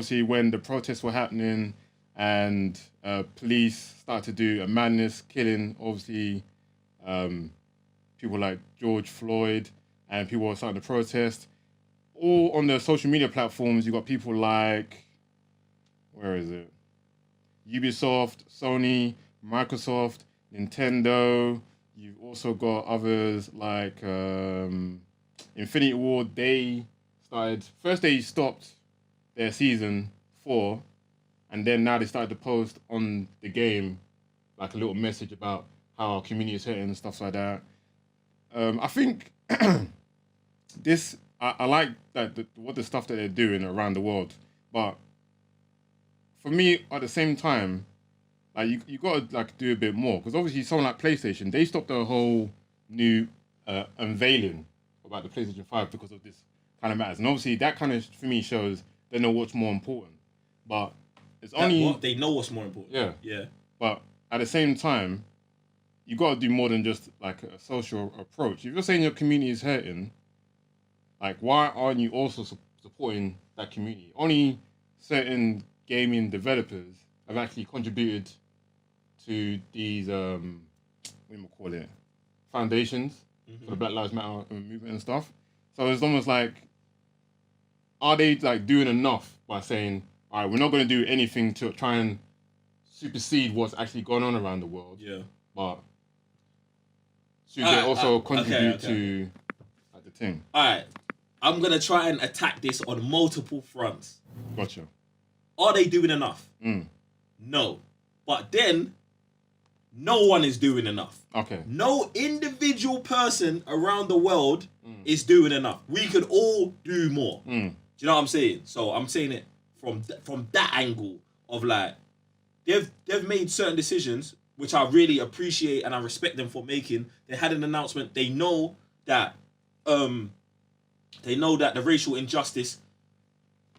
obviously when the protests were happening and police started to do a madness killing, obviously people like George Floyd, and people were starting to protest. All on the social media platforms, you got people like, where is it? Ubisoft, Sony, Microsoft, Nintendo. You've also got others like Infinity Ward. They stopped their season 4, and then now they started to post on the game like a little message about how our community is hurting and stuff like that. I think this, I like that what the stuff that they're doing around the world, but for me at the same time, like you gotta like do a bit more, because obviously someone like PlayStation, they stopped the whole new unveiling about the PlayStation 5 because of this kind of matters, and obviously that kind of for me shows they know what's more important. But it's only what they know what's more important. Yeah. But at the same time, you got to do more than just like a social approach. If you're saying your community is hurting, like why aren't you also supporting that community? Only certain gaming developers have actually contributed to these what do you call it, foundations for the Black Lives Matter movement and stuff. So it's almost like, are they like doing enough by saying, all right, we're not going to do anything to try and supersede what's actually going on around the world? Yeah. But should they also contribute to like the thing? All right. I'm going to try and attack this on multiple fronts. Gotcha. Are they doing enough? No. But then, no one is doing enough. Okay. No individual person around the world is doing enough. We could all do more. Do you know what I'm saying? So I'm saying it from that angle of like, they've made certain decisions which I really appreciate and I respect them for making. They had an announcement. They know that the racial injustice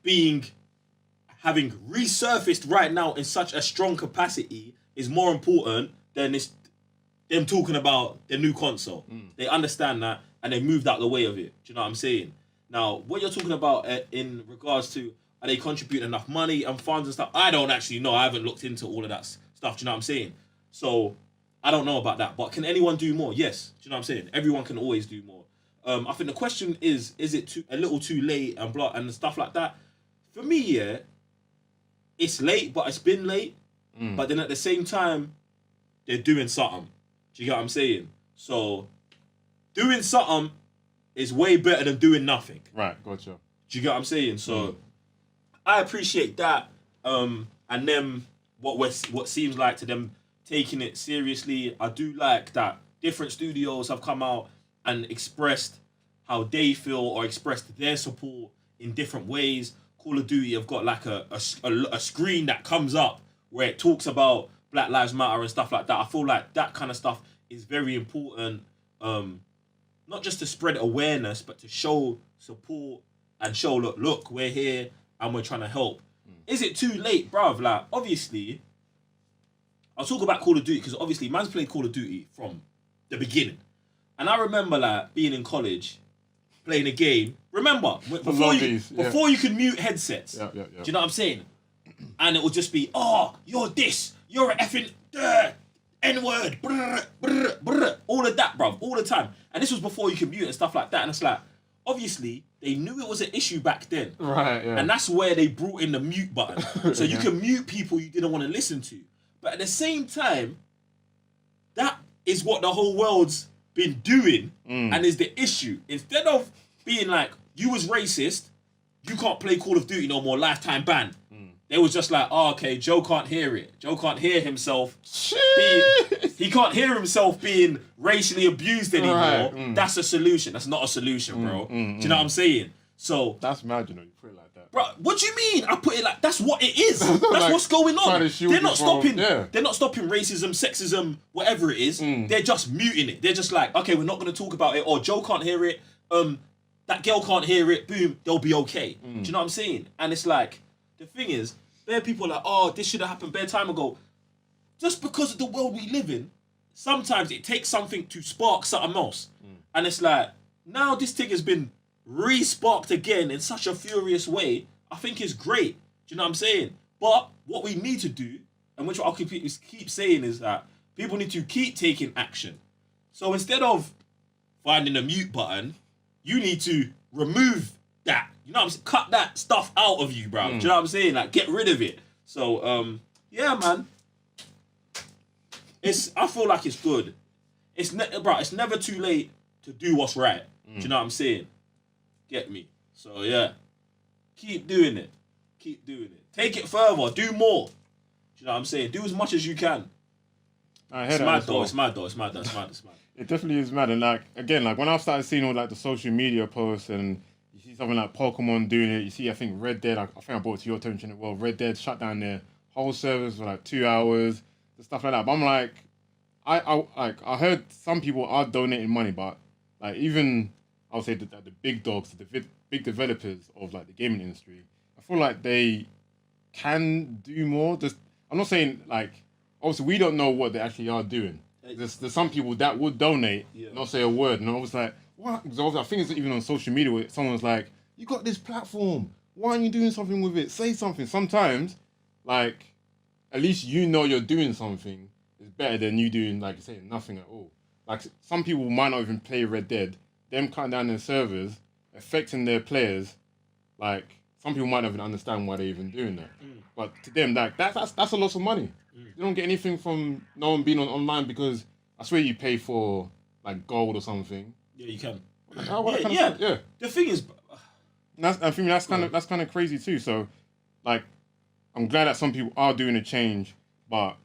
having resurfaced right now in such a strong capacity is more important than them talking about their new console. They understand that and they moved out the way of it. Do you know what I'm saying? Now, what you're talking about in regards to, are they contributing enough money and funds and stuff? I don't actually know. I haven't looked into all of that stuff. Do you know what I'm saying? So I don't know about that. But can anyone do more? Yes. Do you know what I'm saying? Everyone can always do more. I think the question is it a little too late and blah and stuff like that? For me, yeah, it's late, but it's been late. But then at the same time, they're doing something. Do you get what I'm saying? So doing something is way better than doing nothing. Right, gotcha. Do you get what I'm saying? So I appreciate that. And them what seems like to them taking it seriously. I do like that different studios have come out and expressed how they feel or expressed their support in different ways. Call of Duty have got like a screen that comes up where it talks about Black Lives Matter and stuff like that. I feel like that kind of stuff is very important, not just to spread awareness, but to show support and show, look, we're here and we're trying to help. Is it too late, bruv? Like, obviously, I'll talk about Call of Duty because obviously man's played Call of Duty from the beginning. And I remember like being in college, playing a game. Remember, before you could mute headsets. Yeah. Do you know what I'm saying? And it would just be, oh, you're this, you're a effing N-word, brr, brr, brr. All of that, bruv, all the time. And this was before you could mute and stuff like that. And it's like, obviously, they knew it was an issue back then. Right, yeah. And that's where they brought in the mute button. So you can mute people you didn't want to listen to. But at the same time, that is what the whole world's been doing and is the issue. Instead of being like, you was racist, you can't play Call of Duty no more, lifetime ban. They was just like, oh, okay, Joe can't hear it. Joe can't hear himself. He can't hear himself being racially abused anymore. Right. That's a solution. That's not a solution, bro. Do you know what I'm saying? So that's mad, you know, you put it like that. Bro, what do you mean? I put it like that's what it is. That's like, what's going on. They're not stopping. They're not stopping racism, sexism, whatever it is. They're just muting it. They're just like, okay, we're not going to talk about it. Or Joe can't hear it. That girl can't hear it. Boom, they'll be okay. Do you know what I'm saying? And it's like, the thing is, there are people like, oh, this should have happened bare time ago. Just because of the world we live in, sometimes it takes something to spark something else. And it's like, now this thing has been re-sparked again in such a furious way. I think it's great. Do you know what I'm saying? But what we need to do, and which I'll keep saying, is that people need to keep taking action. So instead of finding a mute button, you need to remove that. You know what I'm saying? Cut that stuff out of you, bro. Do you know what I'm saying? Like, get rid of it. So, yeah, man. I feel like it's good. It's never too late to do what's right. Do you know what I'm saying? Get me? So, yeah. Keep doing it. Keep doing it. Take it further. Do more. Do you know what I'm saying? Do as much as you can. It's mad though. It's mad. It definitely is mad. And like, again, like when I started seeing all like the social media posts and you see something like Pokemon doing it, you see, I think Red Dead, I think I brought it to your attention as well. Red Dead shut down their whole service for like 2 hours, and stuff like that. But I'm like, I heard some people are donating money, but like even I would say that the big dogs, the big developers of like the gaming industry, I feel like they can do more. I'm not saying like, obviously we don't know what they actually are doing. There's some people that would donate, not say a word, and I was like, what? Because I think it's even on social media where someone's like, you got this platform, why aren't you doing something with it? Say something. Sometimes, like, at least you know you're doing something is better than you doing, like, saying nothing at all. Like, some people might not even play Red Dead. Them cutting down their servers, affecting their players, like, some people might not even understand why they're even doing that. But to them, like, that's a lot of money. You don't get anything from no one being online because I swear you pay for, like, gold or something. Yeah, you can. Yeah. The thing is... I think that's kind of crazy too. So, like, I'm glad that some people are doing a change, but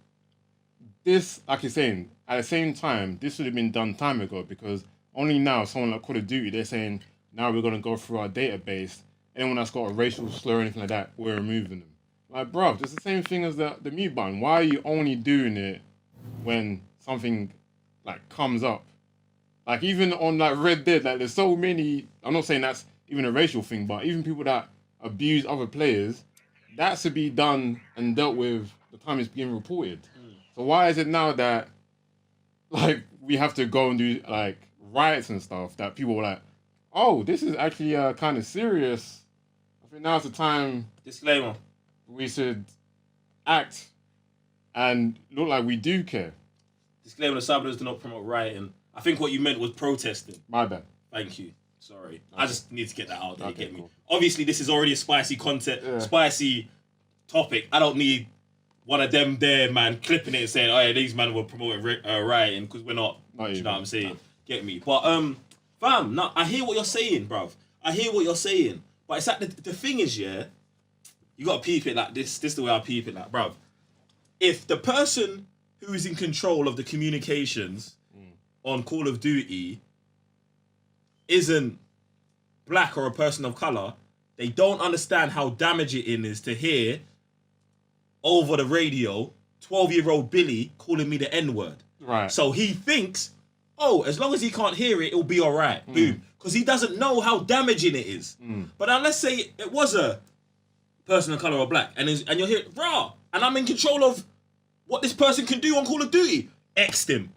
this, like you're saying, at the same time, this would have been done time ago because only now, someone like Call of Duty, they're saying, now we're going to go through our database. Anyone that's got a racial slur or anything like that, we're removing them. Like, bro, it's the same thing as the mute button. Why are you only doing it when something, like, comes up? Like, even on, like, Red Dead, like, there's so many... I'm not saying that's even a racial thing, but even people that abuse other players, that should be done and dealt with the time it's being reported. So why is it now that, like, we have to go and do, like, riots and stuff that people are like, oh, this is actually kind of serious. I think now's the time... Disclaimer. We should act and look like we do care. Disclaimer, the Sabbaths do not promote rioting. I think what you meant was protesting. My bad. Thank you. Sorry. Okay. I just need to get that out there. Okay, get me. Cool. Obviously, this is already a spicy spicy topic. I don't need one of them there, man, clipping it and saying, oh, yeah, these men were promoting rioting because we're not. You know what I'm saying? No. Get me. But, fam, no, I hear what you're saying, bruv. I hear what you're saying. But it's like the thing is, yeah, you got to peep it like this. This is the way I peep it like, bruv. If the person who is in control of the communications on Call of Duty isn't black or a person of colour, they don't understand how damaging it is to hear over the radio 12-year-old Billy calling me the N-word. Right. So he thinks, oh, as long as he can't hear it, it'll be all right. Boom. Because he doesn't know how damaging it is. But now let's say it was a person of colour or black, and you're here, rah, and I'm in control of what this person can do on Call of Duty. X'd him.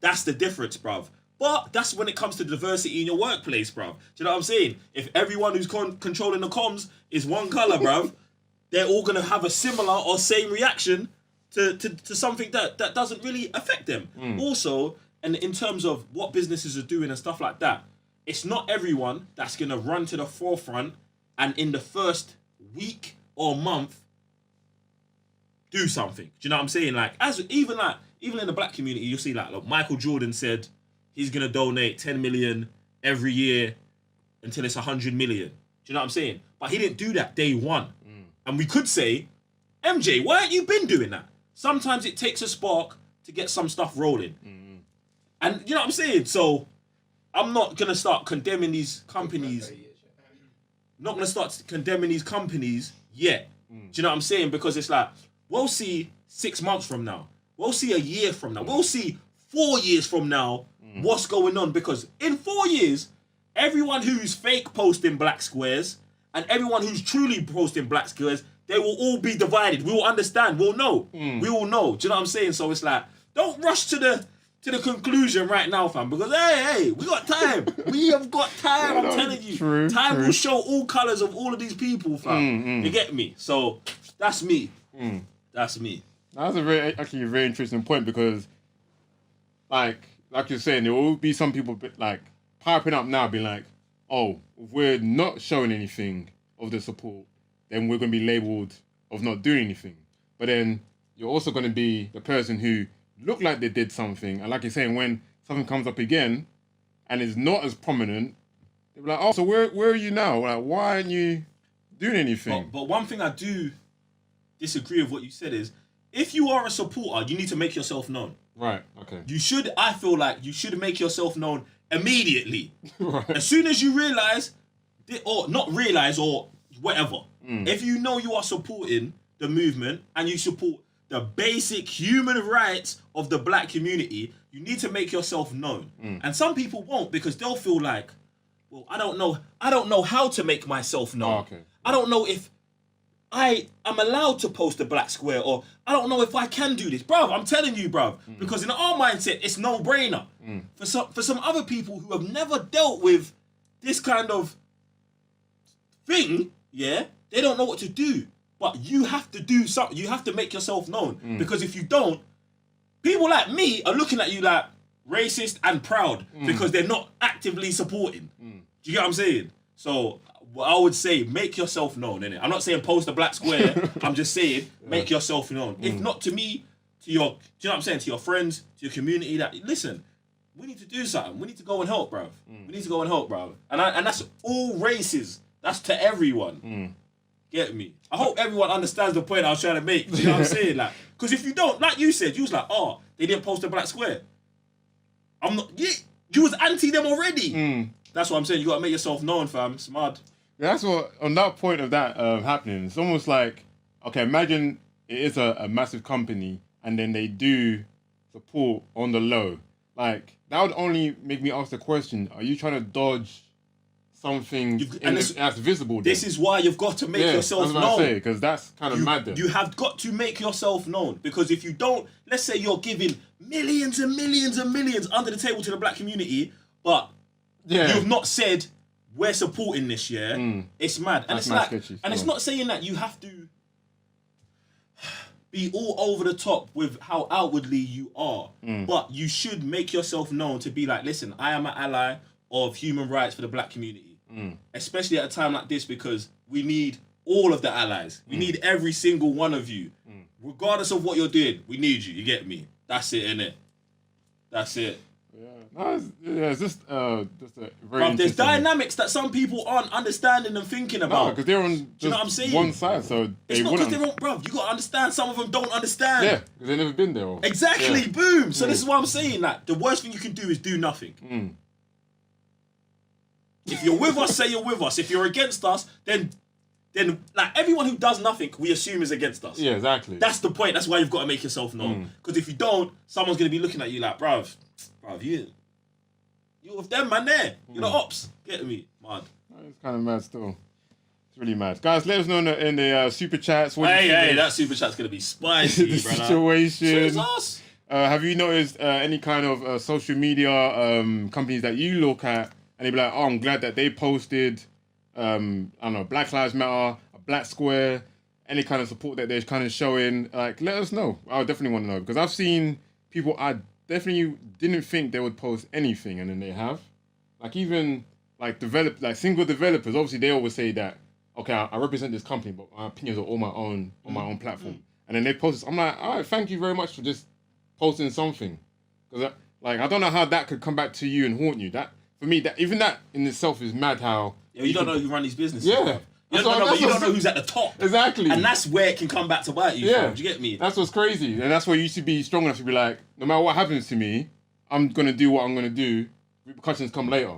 That's the difference, bruv. But that's when it comes to diversity in your workplace, bruv. Do you know what I'm saying? If everyone who's controlling the comms is one colour, bruv, they're all going to have a similar or same reaction to something that doesn't really affect them. Also, and in terms of what businesses are doing and stuff like that, it's not everyone that's going to run to the forefront and in the first week or month do something. Do you know what I'm saying? Like, even in the black community, you'll see like Michael Jordan said he's gonna donate 10 million every year until it's 100 million. Do you know what I'm saying? But he didn't do that day one. And we could say, MJ, why haven't you been doing that? Sometimes it takes a spark to get some stuff rolling. And you know what I'm saying? So I'm not gonna start condemning these companies. Not gonna start condemning these companies yet. Do you know what I'm saying? Because it's like, we'll see 6 months from now. We'll see a year from now. We'll see 4 years from now what's going on. Because in 4 years, everyone who's fake posting black squares and everyone who's truly posting black squares, they will all be divided. We will understand. We'll know. We will know. Do you know what I'm saying? So it's like, don't rush to to the conclusion right now, fam. Because hey, we got time. We have got time. I'm telling you, time will show all colours of all of these people, fam. You get me? So that's me. That's me. That's actually a very interesting point because, like you're saying, there will be some people like piping up now, being like, "Oh, if we're not showing anything of the support, then we're going to be labelled of not doing anything." But then you're also going to be the person who look like they did something, and like you're saying, when something comes up again and is not as prominent, they're like, "Oh, so where are you now? Like, why aren't you doing anything?" But one thing I do disagree with what you said is, if you are a supporter, you need to make yourself known. Right. Okay. I feel like you should make yourself known immediately. Right. As soon as you realise, or not realise, or whatever. If you know you are supporting the movement and you support the basic human rights of the black community, you need to make yourself known. And some people won't, because they'll feel like, well, I don't know how to make myself known. Oh, okay. I don't know if I am allowed to post a black square, or I don't know if I can do this. Bruv, I'm telling you, bruv. Because in our mindset, it's no-brainer. For some other people who have never dealt with this kind of thing, yeah, they don't know what to do. But you have to do something. You have to make yourself known. Because if you don't, people like me are looking at you like racist and proud because they're not actively supporting. Do you get what I'm saying? So I would say make yourself known, innit? I'm not saying post a black square. I'm just saying make yourself known. If not to me, to your, do you know what I'm saying? To your friends, to your community. That listen, we need to do something. We need to go and help, bruv. We need to go and help, bruv. And that's all races. That's to everyone. Get me? I hope everyone understands the point I was trying to make. Do you know what I'm saying? Like, because if you don't, like you said, you was like, oh, they didn't post a black square. I'm not. You was anti them already. That's what I'm saying. You gotta make yourself known, fam. It's mad. Yeah, that's what. On that point of that happening, it's almost like, okay, imagine it is a massive company, and then they do support on the low. Like that would only make me ask the question: are you trying to dodge something that's visible? Then? This is why you've got to make yourself known. Because that's kind of mad. Then you have got to make yourself known, because if you don't, let's say you're giving millions and millions and millions under the table to the black community, but you've not said we're supporting this. It's mad, and it's like, sketchy, and it's not saying that you have to be all over the top with how outwardly you are, but you should make yourself known to be like, listen, I am an ally of human rights for the black community. Especially at a time like this, because we need all of the allies. We need every single one of you. Regardless of what you're doing, we need you. You get me? That's it, innit? That's it. It's just a very there's dynamics that some people aren't understanding and thinking about. No, because they're on you know what I'm saying? One side, so it's not because they won't, bruv. You got to understand, some of them don't understand. Yeah, because they've never been there. Exactly, boom. So this is what I'm saying. Like, the worst thing you can do is do nothing. If you're with us, say you're with us. If you're against us, then like everyone who does nothing, we assume is against us. Yeah, exactly. That's the point. That's why you've got to make yourself known. Because if you don't, someone's going to be looking at you like, bruv, you're with them, man, there. You're the ops. Get me? Mad. It's kind of mad still. It's really mad. Guys, let us know in the super chats. Hey, that super chat's going to be spicy, the situation. Jesus. Have you noticed any kind of social media companies that you look at and they be like, oh, I'm glad that they posted, I don't know, Black Lives Matter, a black square, any kind of support that they're kind of showing? Like, let us know. I would definitely want to know, because I've seen people I definitely didn't think they would post anything, and then they have. Like, even like single developers, obviously they always say that, okay, I represent this company, but my opinions are all my own on my own platform. And then they post. I'm like, all right, thank you very much for just posting something, because I don't know how that could come back to you and haunt you. That, for me, that even that in itself is mad. How you don't know who run these businesses. Yeah. You don't know who's at the top. Exactly. And that's where it can come back to bite you. Yeah. Do you get me? That's what's crazy. And that's where you should be strong enough to be like, no matter what happens to me, I'm going to do what I'm going to do. Repercussions come later.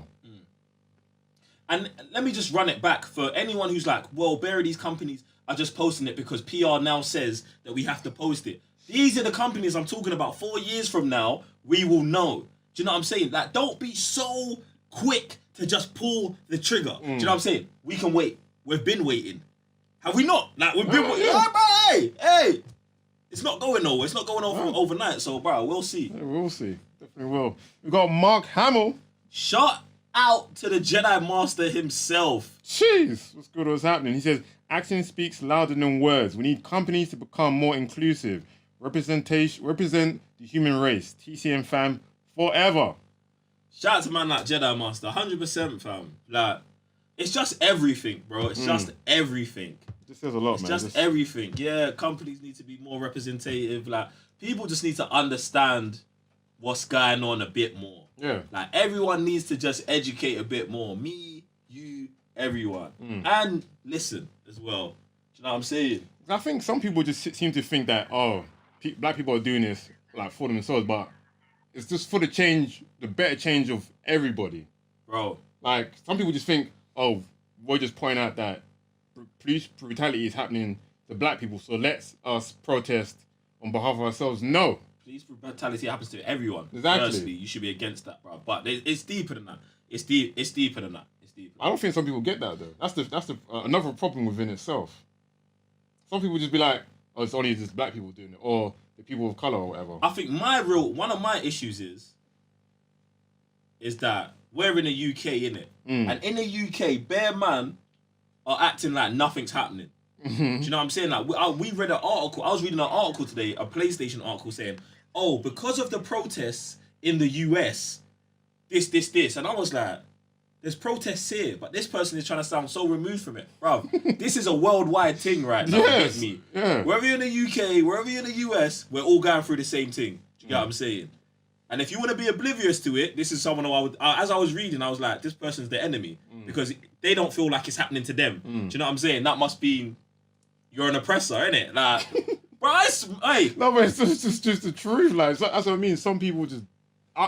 And let me just run it back for anyone who's like, well, these companies are just posting it because PR now says that we have to post it. These are the companies I'm talking about. 4 years from now, we will know. Do you know what I'm saying? Like, don't be so quick to just pull the trigger. Do you know what I'm saying? We can wait. We've been waiting. Have we not? Like, we've been waiting. Yeah. Hey. It's not going nowhere. It's not going over overnight. So, bro, we'll see. Yeah, we'll see. Definitely definitely will. We got Mark Hamill. Shout out to the Jedi Master himself. Jeez, what's good? What's happening? He says, action speaks louder than words. We need companies to become more inclusive. Represent the human race. TCNFam forever. Shout out to man like Jedi Master, 100% fam. Like, it's just everything, bro. It's just everything. This says a lot, It's man. just everything. Yeah, companies need to be more representative. Like, people just need to understand what's going on a bit more. Yeah. Like, everyone needs to just educate a bit more. Me, you, everyone. And listen as well. Do you know what I'm saying? I think some people just seem to think that, black people are doing this like for themselves, but it's just for the better change of everybody. Bro. Like, some people just think, we're just pointing out that police brutality is happening to black people, so let's us protest on behalf of ourselves. No. Police brutality happens to everyone. Exactly. Firstly, you should be against that, bro. But it's deeper than that. It's deeper than that. I don't think some people get that though. That's the another problem within itself. Some people just be like, it's only just black people doing it, or the people of color or whatever. I think one of my issues is that we're in the UK, innit? And in the UK, bare man are acting like nothing's happening. Do you know what I'm saying? Like, we read an article. I was reading an article today, a PlayStation article saying, because of the protests in the US, this. And I was like, there's protests here, but this person is trying to sound so removed from it. Bro, this is a worldwide thing right now. Yes. Get me? Yeah. Wherever you're in the UK, wherever you're in the US, we're all going through the same thing. Do you get what I'm saying? And if you want to be oblivious to it, this is someone who as I was reading, I was like, this person's the enemy. Because they don't feel like it's happening to them. Do you know what I'm saying? That must be, you're an oppressor, innit? Like, bro, hey. No, but it's just the truth. Like, that's what I mean. Some people just,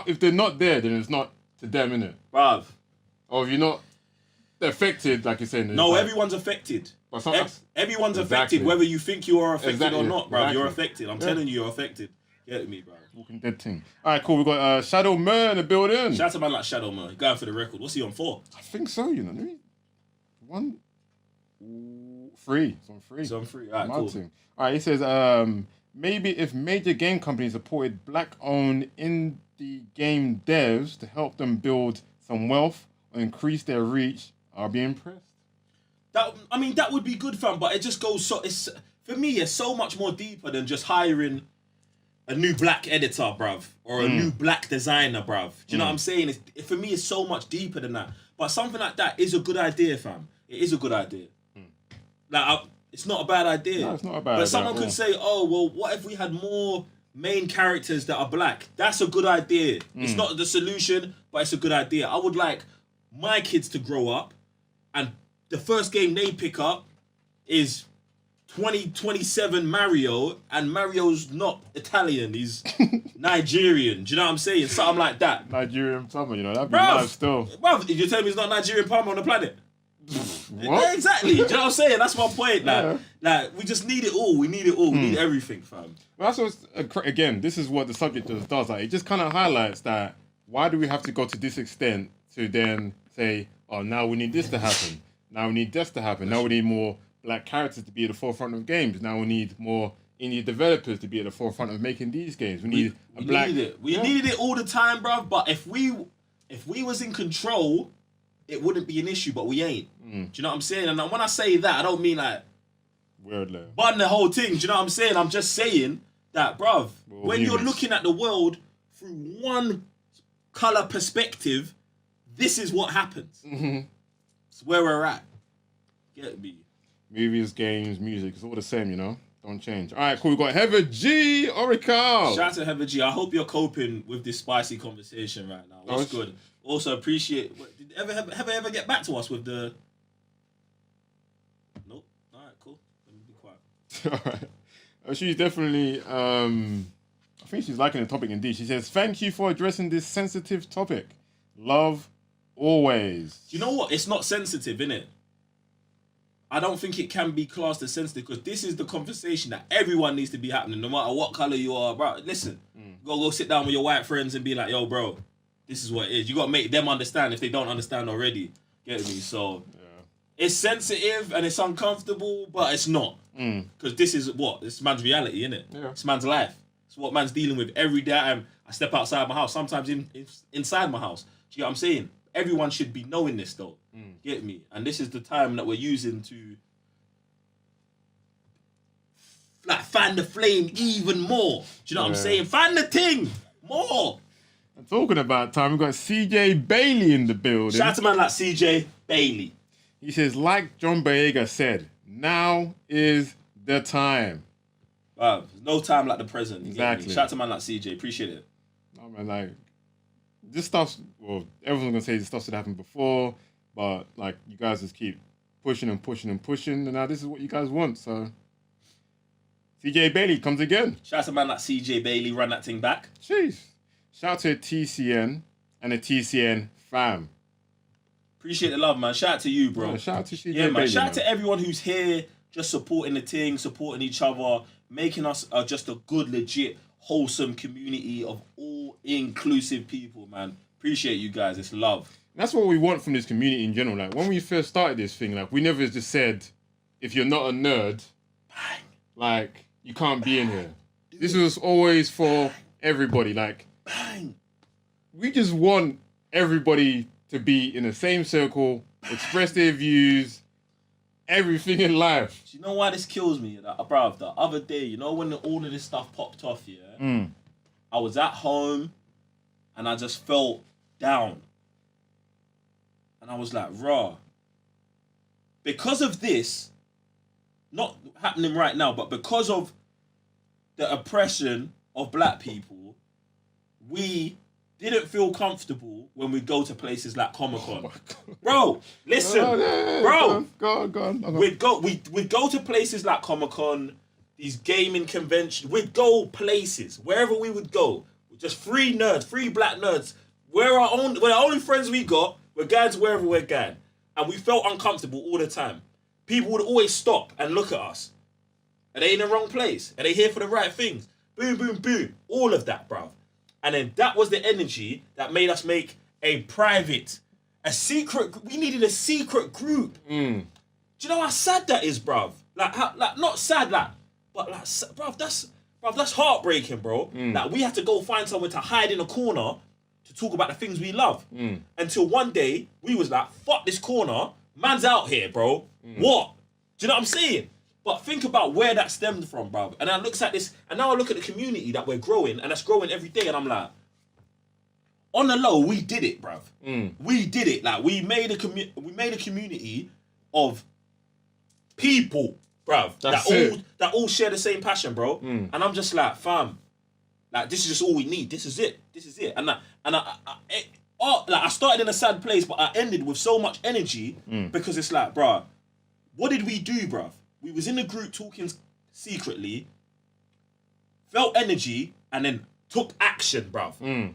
if they're not there, then it's not to them, innit? Bruv. Or if you're not affected, like you're saying. No, like, everyone's affected. Exactly. Everyone's affected, whether you think you are affected or not, bruv. Exactly. You're affected. I'm telling you, you're affected. Get me, bro. Walking Dead thing. All right, cool. We got Shadow Mer in the building. Shout out to man like Shadow Man. Going for the record. What's he on for? I think so, you know. Free. It's on free. He's on free. All right, cool. Thing. All right, he says, maybe if major game companies supported black-owned indie game devs to help them build some wealth or increase their reach, I'll be impressed. That would be good, fam. But it just goes for me, it's so much more deeper than just hiring a new black editor, bruv, or a new black designer, bruv. Do you know what I'm saying? For me, it's so much deeper than that. But something like that is a good idea, fam. It is a good idea. Like, it's not a bad idea. No, it's not a bad idea. But someone could say, what if we had more main characters that are black? That's a good idea. It's not the solution, but it's a good idea. I would like my kids to grow up, and the first game they pick up is 2027 Mario, and Mario's not Italian, he's Nigerian. Do you know what I'm saying? Something like that. Nigerian Palmer, you know, that'd be nice still. Bruv, you're telling me he's not Nigerian Palmer on the planet? What? Exactly. Do you know what I'm saying? That's my point. Like, we just need it all. We need it all. We need everything, fam. Well, that's what's, again, this is what the subject just does. Like, it just kind of highlights that why do we have to go to this extent to then say, now we need this to happen. Now we need this to happen. Now we need more black characters to be at the forefront of games. Now we need more indie developers to be at the forefront of making these games. We need it. We needed it all the time, bruv. But if we was in control, it wouldn't be an issue. But we ain't. Do you know what I'm saying? And when I say that, I don't mean like weirdly bun the whole thing. Do you know what I'm saying? I'm just saying that, bruv. When you're looking at the world through one color perspective, this is what happens. It's where we're at. Get me. Movies, games, music, it's all the same, you know? Don't change. All right, cool. We've got Heather G. Oracle. Shout out to Heather G. I hope you're coping with this spicy conversation right now. What's good? Also, appreciate... Did Heather ever get back to us with the... Nope. All right, cool. Let me be quiet. All right. She's definitely... I think she's liking the topic indeed. She says, thank you for addressing this sensitive topic. Love, always. Do you know what? It's not sensitive, innit? I don't think it can be classed as sensitive because this is the conversation that everyone needs to be happening, no matter what color you are, bro. Listen, go sit down with your white friends and be like, yo, bro, this is what it is. You got to make them understand if they don't understand already. Get me? So it's sensitive and it's uncomfortable, but it's not. Because this is what? It's man's reality, innit? Yeah. It's man's life. It's what man's dealing with every day. I step outside my house, sometimes inside my house. Do you get what I'm saying? Everyone should be knowing this though. Get me? And this is the time that we're using to like fan the flame even more. Do you know what I'm saying? Fan the thing more. I'm talking about time. We've got CJ Bailey in the building. Shout out to man like CJ Bailey. He says, like John Boyega said, now is the time. Wow, there's no time like the present. Exactly. Shout out to man like CJ. Appreciate it. No, man, like, this stuff's, well, everyone's going to say this stuff should happen before, but, like, you guys just keep pushing and pushing and pushing, and now this is what you guys want, so. CJ Bailey comes again. Shout out to man like CJ Bailey. Run that thing back. Jeez. Shout out to TCN and the TCN fam. Appreciate the love, man. Shout out to you, bro. Yeah, shout out to CJ Yeah, man. Bailey, Shout out to everyone who's here, just supporting the thing, supporting each other, making us just a good, legit, wholesome community of all-inclusive people, man. Appreciate you guys. It's love. And that's what we want from this community in general. Like, when we first started this thing, like, we never just said, if you're not a nerd, Bang. like, you can't be in here. This was always for everybody. Like, Bang. we just want everybody to be in the same circle, express their views, everything in life. Do you know why this kills me? Bruv, the other day, you know when all of this stuff popped off, yeah? I was at home and I just felt down. And I was like, raw. Because of this, not happening right now, but because of the oppression of black people, we didn't feel comfortable when we go to places like Comic-Con. Bro, listen. Bro. Go on. We'd go to places like Comic-Con, these gaming conventions. We'd go places, wherever we would go. Just three nerds, three black nerds. We're the only friends we got. We're going to wherever we're going. And we felt uncomfortable all the time. People would always stop and look at us. Are they in the wrong place? Are they here for the right things? Boom, boom, boom. All of that, bruv. And then that was the energy that made us make a secret. We needed a secret group. Do you know how sad that is, bruv? Like not sad, but bruv, that's heartbreaking, bro. Like, we had to go find somewhere to hide in a corner to talk about the things we love. Until one day, we was like, fuck this corner. Man's out here, bro. What? Do you know what I'm saying? But think about where that stemmed from, bruv. And I looks at this, and now I look at the community that we're growing, and that's growing every day, and I'm like, on the low, we did it, bruv. We did it. Like, we made a community of people, bruv, that all share the same passion, bro. And I'm just like, fam, like, this is just all we need. This is it. And I started in a sad place, but I ended with so much energy because it's like, bruh, what did we do, bruv? We was in the group talking secretly, felt energy, and then took action, bruv.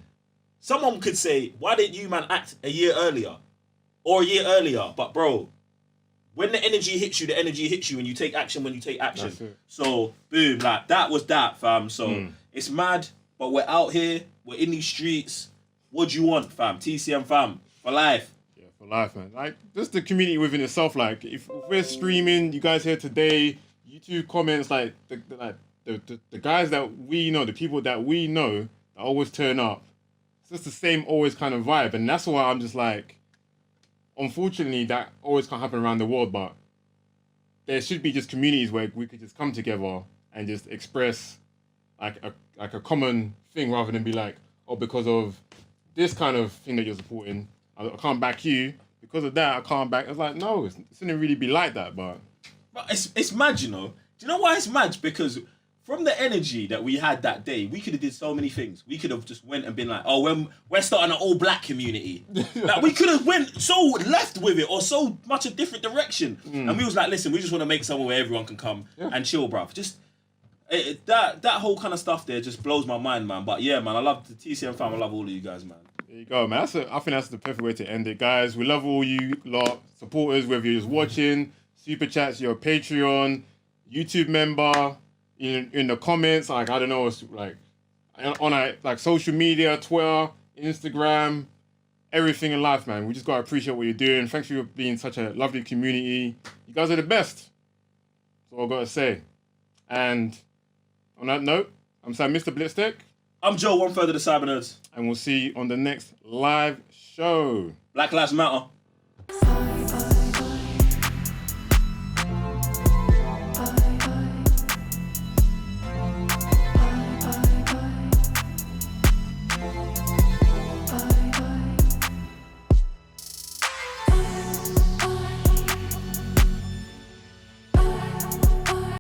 Someone could say, why didn't you, man, act a year earlier? Or a year earlier? But, bro, when the energy hits you, and you take action when you take action. So, boom, like, that was that, fam. So, it's mad, but we're out here, we're in these streets. What do you want, fam? TCN fam, for life. For life, man. Like, just the community within itself. Like, if we're streaming, you guys here today, YouTube comments, like the guys that we know, the people that we know that always turn up. It's just the same always kind of vibe, and that's why I'm just like, unfortunately, that always can't happen around the world. But there should be just communities where we could just come together and just express like a common thing, rather than be like, oh, because of this kind of thing that you're supporting, I can't back you. Because of that, I can't back. It's like, no, it shouldn't really be like that, but it's mad, you know. Do you know why it's mad? Because from the energy that we had that day, we could have did so many things. We could have just went and been like, oh, we're starting an all-black community. Like, we could have went so left with it, or so much a different direction. And we was like, listen, we just want to make somewhere where everyone can come and chill, bruv. Just that whole kind of stuff there just blows my mind, man. But yeah, man, I love the TCN fam. I love all of you guys, man. There you go, man. I think that's the perfect way to end it, guys. We love all you lot, supporters, whether you're just watching, super chats, you're a Patreon, YouTube member, in the comments, like, I don't know, it's like on like social media, Twitter, Instagram, everything in life, man. We just gotta appreciate what you're doing. Thanks for being such a lovely community. You guys are the best. That's all I gotta say. And on that note, I'm Sam, Mr. Blitztech. I'm Joe, 1/3 of the Cyber Nerds. And we'll see you on the next live show. Black Lives Matter.